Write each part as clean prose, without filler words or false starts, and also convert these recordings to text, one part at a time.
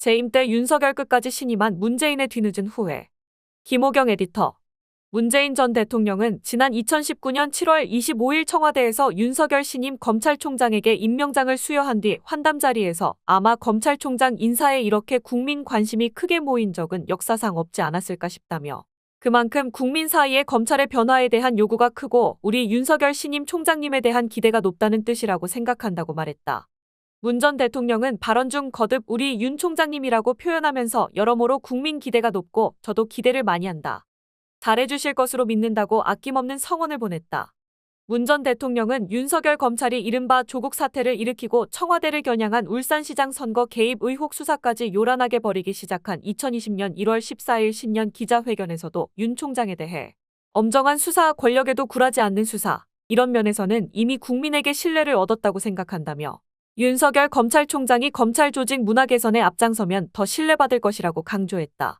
재임 때 윤석열 끝까지 신임한 문재인의 뒤늦은 후회. 김호경 에디터. 문재인 전 대통령은 지난 2019년 7월 25일 청와대에서 윤석열 신임 검찰총장에게 임명장을 수여한 뒤 환담 자리에서 아마 검찰총장 인사에 이렇게 국민 관심이 크게 모인 적은 역사상 없지 않았을까 싶다며 그만큼 국민 사이에 검찰의 변화에 대한 요구가 크고 우리 윤석열 신임 총장님에 대한 기대가 높다는 뜻이라고 생각한다고 말했다. 문 전 대통령은 발언 중 거듭 우리 윤 총장님이라고 표현하면서 여러모로 국민 기대가 높고 저도 기대를 많이 한다. 잘해주실 것으로 믿는다고 아낌없는 성원을 보냈다. 문 전 대통령은 윤석열 검찰이 이른바 조국 사태를 일으키고 청와대를 겨냥한 울산시장 선거 개입 의혹 수사까지 요란하게 벌이기 시작한 2020년 1월 14일 신년 기자회견에서도 윤 총장에 대해 엄정한 수사 권력에도 굴하지 않는 수사, 이런 면에서는 이미 국민에게 신뢰를 얻었다고 생각한다며 윤석열 검찰총장이 검찰 조직 문화 개선에 앞장서면 더 신뢰받을 것이라고 강조했다.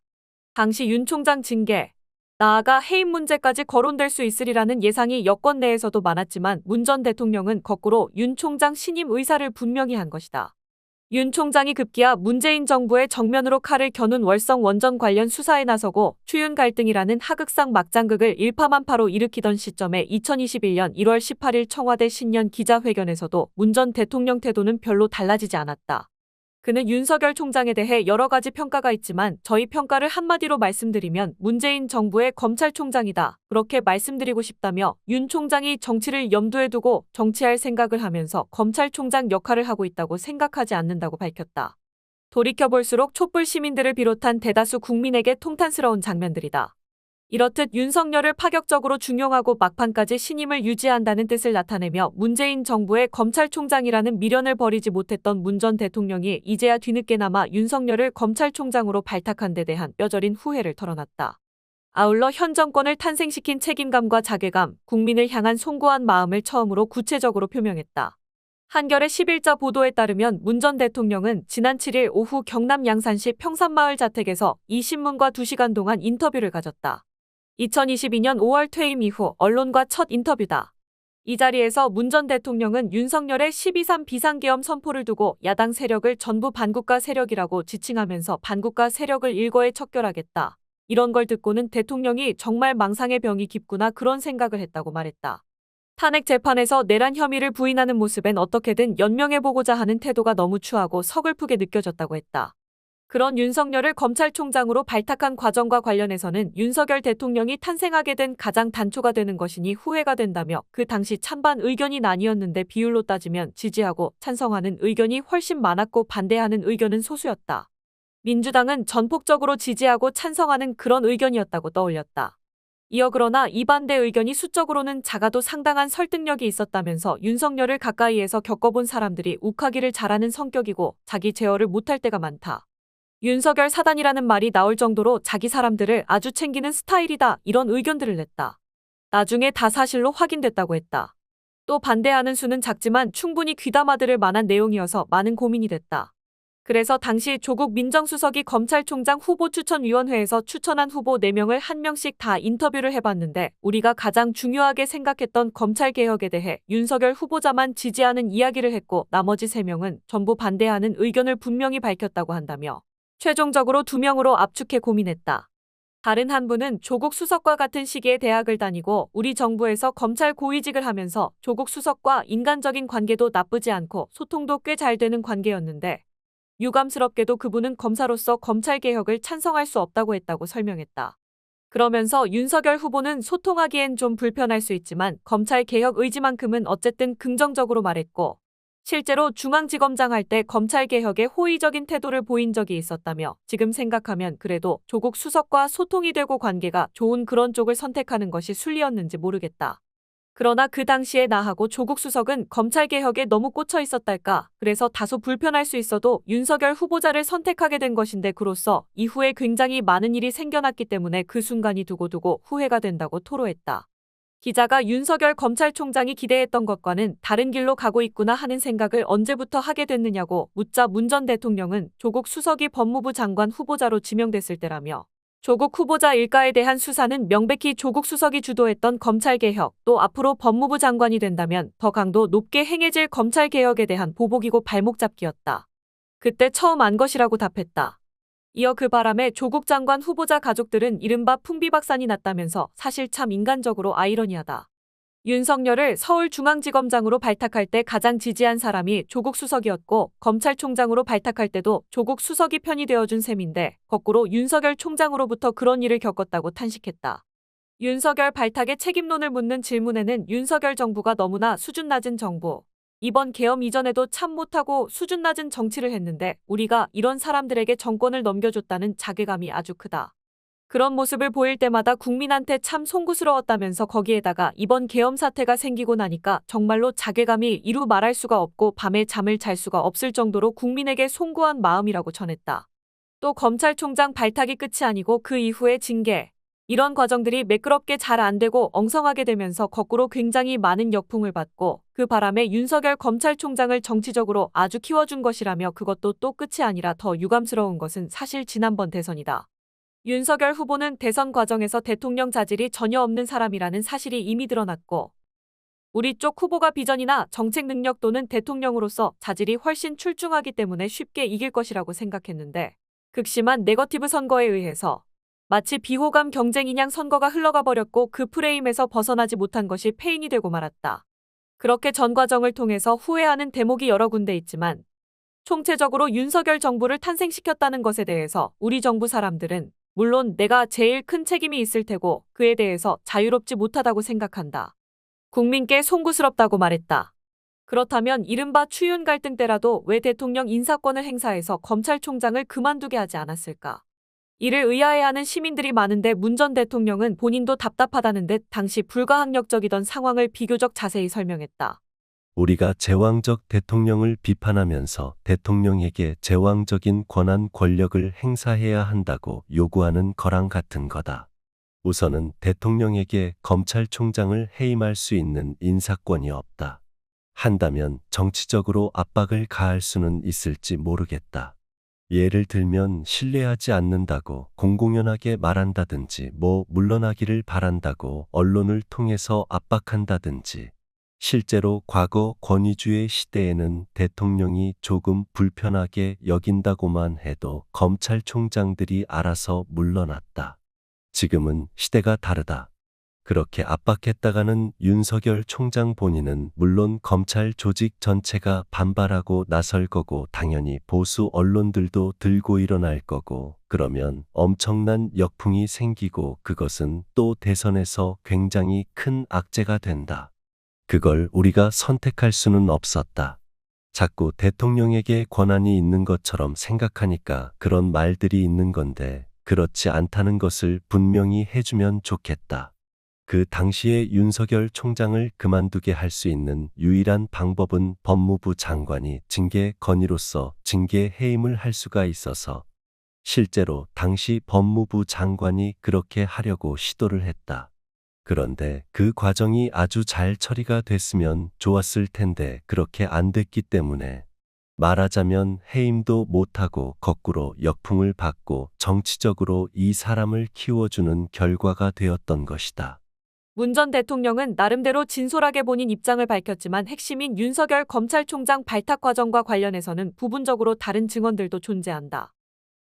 당시 윤 총장 징계, 나아가 해임 문제까지 거론될 수 있으리라는 예상이 여권 내에서도 많았지만 문 전 대통령은 거꾸로 윤 총장 신임 의사를 분명히 한 것이다. 윤 총장이 급기야 문재인 정부의 정면으로 칼을 겨눈 월성 원전 관련 수사에 나서고 추윤 갈등이라는 하극상 막장극을 일파만파로 일으키던 시점에 2021년 1월 18일 청와대 신년 기자회견에서도 문 전 대통령 태도는 별로 달라지지 않았다. 그는 윤석열 총장에 대해 여러 가지 평가가 있지만 저희 평가를 한마디로 말씀드리면 문재인 정부의 검찰총장이다. 그렇게 말씀드리고 싶다며 윤 총장이 정치를 염두에 두고 정치할 생각을 하면서 검찰총장 역할을 하고 있다고 생각하지 않는다고 밝혔다. 돌이켜볼수록 촛불 시민들을 비롯한 대다수 국민에게 통탄스러운 장면들이다. 이렇듯 윤석열을 파격적으로 중용하고 막판까지 신임을 유지한다는 뜻을 나타내며 문재인 정부의 검찰총장이라는 미련을 버리지 못했던 문 전 대통령이 이제야 뒤늦게나마 윤석열을 검찰총장으로 발탁한 데 대한 뼈저린 후회를 털어놨다. 아울러 현 정권을 탄생시킨 책임감과 자괴감, 국민을 향한 송구한 마음을 처음으로 구체적으로 표명했다. 한겨레 11자 보도에 따르면 문 전 대통령은 지난 7일 오후 경남 양산시 평산마을 자택에서 이 신문과 2시간 동안 인터뷰를 가졌다. 2022년 5월 퇴임 이후 언론과 첫 인터뷰다. 이 자리에서 문 전 대통령은 윤석열의 12.3 비상계엄 선포를 두고 야당 세력을 전부 반국가 세력이라고 지칭하면서 반국가 세력을 일거에 척결하겠다. 이런 걸 듣고는 대통령이 정말 망상의 병이 깊구나 그런 생각을 했다고 말했다. 탄핵 재판에서 내란 혐의를 부인하는 모습엔 어떻게든 연명해보고자 하는 태도가 너무 추하고 서글프게 느껴졌다고 했다. 그런 윤석열을 검찰총장으로 발탁한 과정과 관련해서는 윤석열 대통령이 탄생하게 된 가장 단초가 되는 것이니 후회가 된다며 그 당시 찬반 의견이 나뉘었는데 비율로 따지면 지지하고 찬성하는 의견이 훨씬 많았고 반대하는 의견은 소수였다. 민주당은 전폭적으로 지지하고 찬성하는 그런 의견이었다고 떠올렸다. 이어 그러나 이 반대 의견이 수적으로는 작아도 상당한 설득력이 있었다면서 윤석열을 가까이에서 겪어본 사람들이 욱하기를 잘하는 성격이고 자기 제어를 못할 때가 많다. 윤석열 사단이라는 말이 나올 정도로 자기 사람들을 아주 챙기는 스타일이다 이런 의견들을 냈다. 나중에 다 사실로 확인됐다고 했다. 또 반대하는 수는 작지만 충분히 귀담아들을 만한 내용이어서 많은 고민이 됐다. 그래서 당시 조국 민정수석이 검찰총장 후보추천위원회에서 추천한 후보 4명을 한 명씩 다 인터뷰를 해봤는데 우리가 가장 중요하게 생각했던 검찰개혁에 대해 윤석열 후보자만 지지하는 이야기를 했고 나머지 3명은 전부 반대하는 의견을 분명히 밝혔다고 한다며 최종적으로 2명으로 압축해 고민했다. 다른 한 분은 조국 수석과 같은 시기에 대학을 다니고 우리 정부에서 검찰 고위직을 하면서 조국 수석과 인간적인 관계도 나쁘지 않고 소통도 꽤 잘 되는 관계였는데 유감스럽게도 그분은 검사로서 검찰개혁을 찬성할 수 없다고 했다고 설명했다. 그러면서 윤석열 후보는 소통하기엔 좀 불편할 수 있지만 검찰개혁 의지만큼은 어쨌든 긍정적으로 말했고 실제로 중앙지검장 할 때 검찰개혁에 호의적인 태도를 보인 적이 있었다며 지금 생각하면 그래도 조국 수석과 소통이 되고 관계가 좋은 그런 쪽을 선택하는 것이 순리였는지 모르겠다. 그러나 그 당시에 나하고 조국 수석은 검찰개혁에 너무 꽂혀 있었달까. 그래서 다소 불편할 수 있어도 윤석열 후보자를 선택하게 된 것인데 그로써 이후에 굉장히 많은 일이 생겨났기 때문에 그 순간이 두고두고 후회가 된다고 토로했다. 기자가 윤석열 검찰총장이 기대했던 것과는 다른 길로 가고 있구나 하는 생각을 언제부터 하게 됐느냐고 묻자 문 전 대통령은 조국 수석이 법무부 장관 후보자로 지명됐을 때라며 조국 후보자 일가에 대한 수사는 명백히 조국 수석이 주도했던 검찰개혁 또 앞으로 법무부 장관이 된다면 더 강도 높게 행해질 검찰개혁에 대한 보복이고 발목잡기였다. 그때 처음 안 것이라고 답했다. 이어 그 바람에 조국 장관 후보자 가족들은 이른바 풍비박산이 났다면서 사실 참 인간적으로 아이러니하다. 윤석열을 서울중앙지검장으로 발탁할 때 가장 지지한 사람이 조국 수석이었고 검찰총장으로 발탁할 때도 조국 수석이 편이 되어준 셈인데 거꾸로 윤석열 총장으로부터 그런 일을 겪었다고 탄식했다. 윤석열 발탁의 책임론을 묻는 질문에는 윤석열 정부가 너무나 수준 낮은 정부, 이번 계엄 이전에도 참 못하고 수준 낮은 정치를 했는데 우리가 이런 사람들에게 정권을 넘겨줬다는 자괴감이 아주 크다. 그런 모습을 보일 때마다 국민한테 참 송구스러웠다면서 거기에다가 이번 계엄 사태가 생기고 나니까 정말로 자괴감이 이루 말할 수가 없고 밤에 잠을 잘 수가 없을 정도로 국민에게 송구한 마음이라고 전했다. 또 검찰총장 발탁이 끝이 아니고 그 이후의 징계, 이런 과정들이 매끄럽게 잘 안 되고 엉성하게 되면서 거꾸로 굉장히 많은 역풍을 받고 그 바람에 윤석열 검찰총장을 정치적으로 아주 키워준 것이라며 그것도 또 끝이 아니라 더 유감스러운 것은 사실 지난번 대선이다. 윤석열 후보는 대선 과정에서 대통령 자질이 전혀 없는 사람이라는 사실이 이미 드러났고 우리 쪽 후보가 비전이나 정책 능력 또는 대통령으로서 자질이 훨씬 출중하기 때문에 쉽게 이길 것이라고 생각했는데 극심한 네거티브 선거에 의해서 마치 비호감 경쟁인양 선거가 흘러가 버렸고 그 프레임에서 벗어나지 못한 것이 패인이 되고 말았다. 그렇게 전 과정을 통해서 후회하는 대목이 여러 군데 있지만 총체적으로 윤석열 정부를 탄생시켰다는 것에 대해서 우리 정부 사람들은 물론 내가 제일 큰 책임이 있을 테고 그에 대해서 자유롭지 못하다고 생각한다. 국민께 송구스럽다고 말했다. 그렇다면 이른바 추윤 갈등 때라도 왜 대통령 인사권을 행사해서 검찰총장을 그만두게 하지 않았을까? 이를 의아해하는 시민들이 많은데 문 전 대통령은 본인도 답답하다는 듯 당시 불가항력적이던 상황을 비교적 자세히 설명했다. 우리가 제왕적 대통령을 비판하면서 대통령에게 제왕적인 권한 권력을 행사해야 한다고 요구하는 거랑 같은 거다. 우선은 대통령에게 검찰총장을 해임할 수 있는 인사권이 없다. 한다면 정치적으로 압박을 가할 수는 있을지 모르겠다. 예를 들면 신뢰하지 않는다고 공공연하게 말한다든지 물러나기를 바란다고 언론을 통해서 압박한다든지 실제로 과거 권위주의 시대에는 대통령이 조금 불편하게 여긴다고만 해도 검찰총장들이 알아서 물러났다. 지금은 시대가 다르다. 그렇게 압박했다가는 윤석열 총장 본인은 물론 검찰 조직 전체가 반발하고 나설 거고 당연히 보수 언론들도 들고 일어날 거고 그러면 엄청난 역풍이 생기고 그것은 또 대선에서 굉장히 큰 악재가 된다. 그걸 우리가 선택할 수는 없었다. 자꾸 대통령에게 권한이 있는 것처럼 생각하니까 그런 말들이 있는 건데 그렇지 않다는 것을 분명히 해주면 좋겠다. 그 당시에 윤석열 총장을 그만두게 할 수 있는 유일한 방법은 법무부 장관이 징계 건의로서 징계 해임을 할 수가 있어서 실제로 당시 법무부 장관이 그렇게 하려고 시도를 했다. 그런데 그 과정이 아주 잘 처리가 됐으면 좋았을 텐데 그렇게 안 됐기 때문에 말하자면 해임도 못하고 거꾸로 역풍을 받고 정치적으로 이 사람을 키워주는 결과가 되었던 것이다. 문 전 대통령은 나름대로 진솔하게 본인 입장을 밝혔지만 핵심인 윤석열 검찰총장 발탁 과정과 관련해서는 부분적으로 다른 증언들도 존재한다.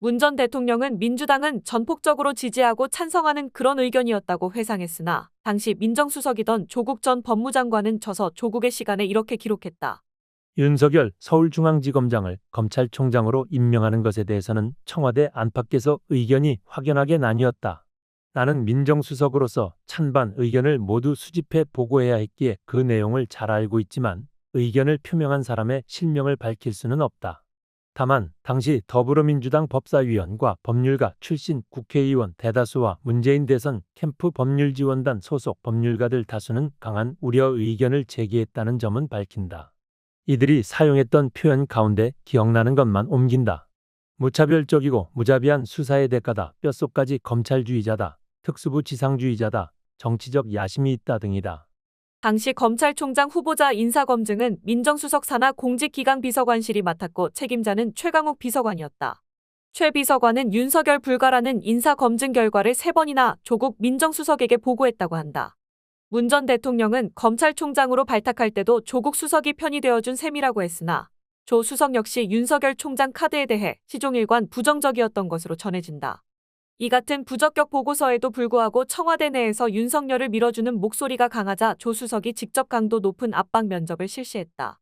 문 전 대통령은 민주당은 전폭적으로 지지하고 찬성하는 그런 의견이었다고 회상했으나 당시 민정수석이던 조국 전 법무장관은 저서 조국의 시간에 이렇게 기록했다. 윤석열 서울중앙지검장을 검찰총장으로 임명하는 것에 대해서는 청와대 안팎에서 의견이 확연하게 나뉘었다. 나는 민정수석으로서 찬반 의견을 모두 수집해 보고해야 했기에 그 내용을 잘 알고 있지만 의견을 표명한 사람의 실명을 밝힐 수는 없다. 다만 당시 더불어민주당 법사위원과 법률가 출신 국회의원 대다수와 문재인 대선 캠프 법률지원단 소속 법률가들 다수는 강한 우려 의견을 제기했다는 점은 밝힌다. 이들이 사용했던 표현 가운데 기억나는 것만 옮긴다. 무차별적이고 무자비한 수사의 대가다. 뼛속까지 검찰주의자다. 특수부 지상주의자다. 정치적 야심이 있다 등이다. 당시 검찰총장 후보자 인사검증은 민정수석 산하 공직기강비서관실이 맡았고 책임자는 최강욱 비서관이었다. 최 비서관은 윤석열 불가라는 인사검증 결과를 3번이나 조국 민정수석에게 보고했다고 한다. 문 전 대통령은 검찰총장으로 발탁할 때도 조국 수석이 편이 되어준 셈이라고 했으나 조 수석 역시 윤석열 총장 카드에 대해 시종일관 부정적이었던 것으로 전해진다. 이 같은 부적격 보고서에도 불구하고 청와대 내에서 윤석열을 밀어주는 목소리가 강하자 조 수석이 직접 강도 높은 압박 면접을 실시했다.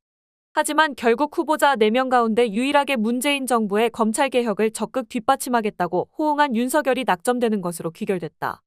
하지만 결국 후보자 4명 가운데 유일하게 문재인 정부의 검찰개혁을 적극 뒷받침하겠다고 호응한 윤석열이 낙점되는 것으로 귀결됐다.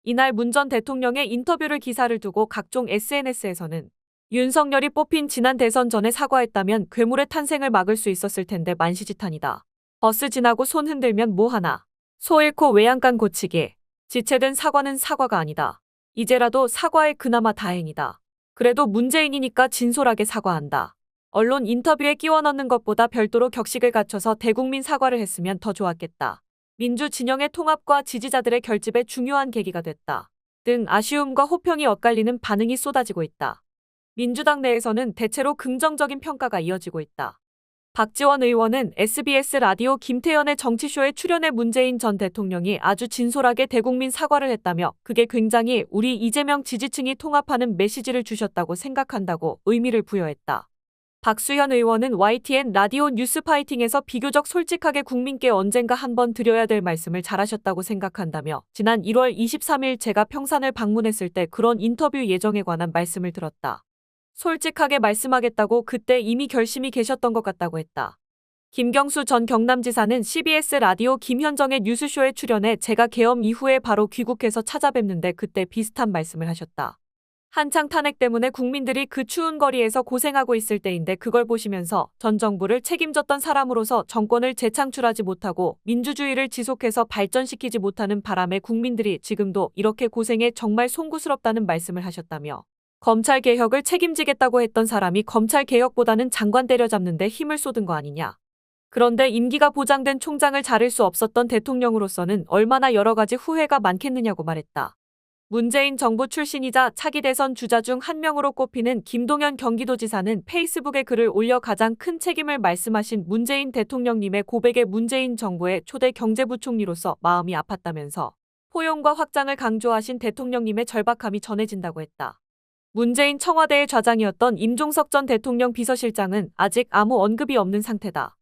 이날 문 전 대통령의 인터뷰를 기사를 두고 각종 SNS에서는 윤석열이 뽑힌 지난 대선 전에 사과했다면 괴물의 탄생을 막을 수 있었을 텐데 만시지탄이다. 버스 지나고 손 흔들면 뭐하나. 소 잃고 외양간 고치기. 지체된 사과는 사과가 아니다. 이제라도 사과해 그나마 다행이다. 그래도 문재인이니까 진솔하게 사과한다. 언론 인터뷰에 끼워 넣는 것보다 별도로 격식을 갖춰서 대국민 사과를 했으면 더 좋았겠다. 민주 진영의 통합과 지지자들의 결집에 중요한 계기가 됐다. 등 아쉬움과 호평이 엇갈리는 반응이 쏟아지고 있다. 민주당 내에서는 대체로 긍정적인 평가가 이어지고 있다. 박지원 의원은 SBS 라디오 김태현의 정치쇼에 출연해 문재인 전 대통령이 아주 진솔하게 대국민 사과를 했다며 그게 굉장히 우리 이재명 지지층이 통합하는 메시지를 주셨다고 생각한다고 의미를 부여했다. 박수현 의원은 YTN 라디오 뉴스파이팅에서 비교적 솔직하게 국민께 언젠가 한번 드려야 될 말씀을 잘하셨다고 생각한다며 지난 1월 23일 제가 평산을 방문했을 때 그런 인터뷰 예정에 관한 말씀을 들었다. 솔직하게 말씀하겠다고 그때 이미 결심이 계셨던 것 같다고 했다. 김경수 전 경남지사는 CBS 라디오 김현정의 뉴스쇼에 출연해 제가 계엄 이후에 바로 귀국해서 찾아뵙는데 그때 비슷한 말씀을 하셨다. 한창 탄핵 때문에 국민들이 그 추운 거리에서 고생하고 있을 때인데 그걸 보시면서 전 정부를 책임졌던 사람으로서 정권을 재창출하지 못하고 민주주의를 지속해서 발전시키지 못하는 바람에 국민들이 지금도 이렇게 고생해 정말 송구스럽다는 말씀을 하셨다며 검찰개혁을 책임지겠다고 했던 사람이 검찰개혁보다는 장관 때려잡는 데 힘을 쏟은 거 아니냐. 그런데 임기가 보장된 총장을 자를 수 없었던 대통령으로서는 얼마나 여러 가지 후회가 많겠느냐고 말했다. 문재인 정부 출신이자 차기 대선 주자 중 한 명으로 꼽히는 김동연 경기도지사는 페이스북에 글을 올려 가장 큰 책임을 말씀하신 문재인 대통령님의 고백에 문재인 정부의 초대 경제부총리로서 마음이 아팠다면서 포용과 확장을 강조하신 대통령님의 절박함이 전해진다고 했다. 문재인 청와대의 좌장이었던 임종석 전 대통령 비서실장은 아직 아무 언급이 없는 상태다.